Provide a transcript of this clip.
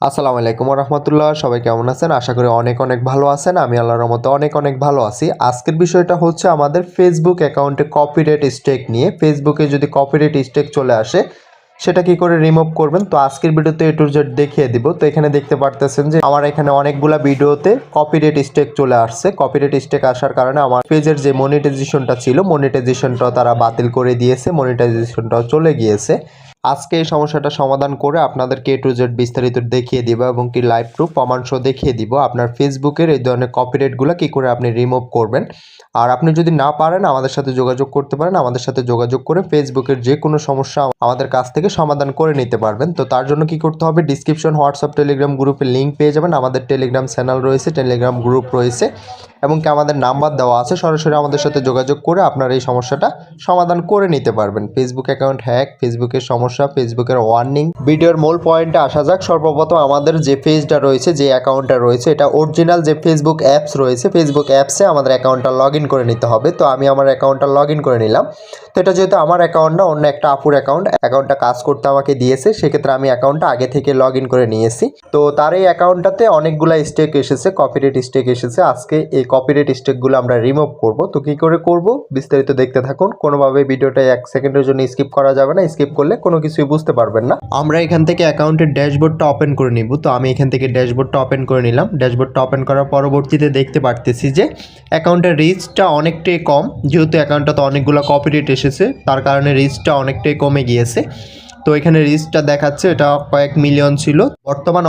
আসসালামু আলাইকুম রহমতুল্লাহ। সবাই কেমন আছেন? আশা করি অনেক অনেক ভালো আছেন। আমি আল্লাহর রহমতে অনেক অনেক ভালো আছি। আজকের বিষয়টা হচ্ছে আমাদের ফেসবুক অ্যাকাউন্টে কপিরাইট স্ট্রাইক নিয়ে। ফেসবুকে যদি কপিরাইট স্ট্রাইক চলে আসে সেটা কি করে রিমুভ করবেন, তো আজকের ভিডিওতে এ টু জেড দেখিয়ে দিব। তো এখানে দেখতে পারতেছেন যে আমার এখানে অনেকগুলা ভিডিওতে কপিরাইট স্ট্রাইক চলে আসছে। কপিরাইট স্ট্রাইক আসার কারণে আমার পেজের যে মনিটাইজেশনটা ছিল, মনিটাইজেশনটাও তারা বাতিল করে দিয়েছে, মনিটাইজেশনটাও চলে গিয়েছে। আজকে এই সমস্যাটা সমাধান করে আপনাদেরকে এ টু জেড বিস্তারিত দেখিয়ে দিব এবং কি লাইভ প্রুফ প্রমাণ সহ দেখিয়ে দিব আপনার ফেসবুকের এই ধরনের কপিরাইটগুলো কী করে আপনি রিমুভ করবেন। আর আপনি যদি না পারেন আমাদের সাথে যোগাযোগ করতে পারেন, আমাদের সাথে যোগাযোগ করে ফেসবুকের যে কোনো সমস্যা আমাদের কাছ থেকে সমাধান করে নিতে পারবেন। তো তার জন্য কি করতে হবে, ডিসক্রিপশন হোয়াটসঅ্যাপ টেলিগ্রাম গ্রুপের লিঙ্ক পেয়ে যাবেন। আমাদের টেলিগ্রাম চ্যানেল রয়েছে, টেলিগ্রাম গ্রুপ রয়েছে এবং কি আমাদের নাম্বার দেওয়া আছে। সরাসরি আমাদের সাথে যোগাযোগ করে আপনার এই সমস্যাটা সমাধান করে নিতে পারবেন। ফেসবুক অ্যাকাউন্ট হ্যাক, ফেসবুকের সমস্যা, ফেসবুকের ওয়ার্নিং, ভিডিওর মূল পয়েন্টে আসা যাক। সর্বপ্রথম আমাদের যে পেজটা রয়েছে, যে অ্যাকাউন্টটা রয়েছে, এটা অরিজিনাল যে ফেসবুক অ্যাপস রয়েছে, ফেসবুক অ্যাপসে আমাদের অ্যাকাউন্টটা লগ ইন করে নিতে হবে। তো আমি আমার অ্যাকাউন্টটা লগ ইন করে নিলাম। তো এটা যেহেতু আমার অ্যাকাউন্ট না, অন্য একটা আপুর অ্যাকাউন্টটা কাজ করতে আমাকে দিয়েছে, সেক্ষেত্রে আমি অ্যাকাউন্টটা আগে থেকে লগ ইন করে নিয়েছি। তো তার এই অ্যাকাউন্টটাতে অনেকগুলো স্টেক এসেছে, কপিরাইট স্টেক এসেছে। আজকে এই কপিরাইট স্টেকগুলো আমরা রিমুভ করব। তো কী করে করব বিস্তারিত দেখতে থাকুন। কোনোভাবে ভিডিওটা 1 সেকেন্ডের জন্য স্কিপ করা যাবে না, স্কিপ করলে কোনো কিছুই বুঝতে পারবেন না। আমরা এখান থেকে অ্যাকাউন্টের ড্যাশবোর্ডটা ওপেন করে নিব। তো আমি এখান থেকে ড্যাশবোর্ডটা ওপেন করে নিলাম। ড্যাশবোর্ডটা ওপেন করার পরবর্তীতে দেখতে পারতেছি যে অ্যাকাউন্টের রিচটা অনেকটাই কম, যেহেতু অ্যাকাউন্টটাতে অনেকগুলো কপিরাইট এসেছে তার কারণে রিচটা অনেকটাই কমে গিয়েছে। তো এখানে রিচটা দেখাচ্ছে এটা কয়েক মিলিয়ন ছিল, বর্তমান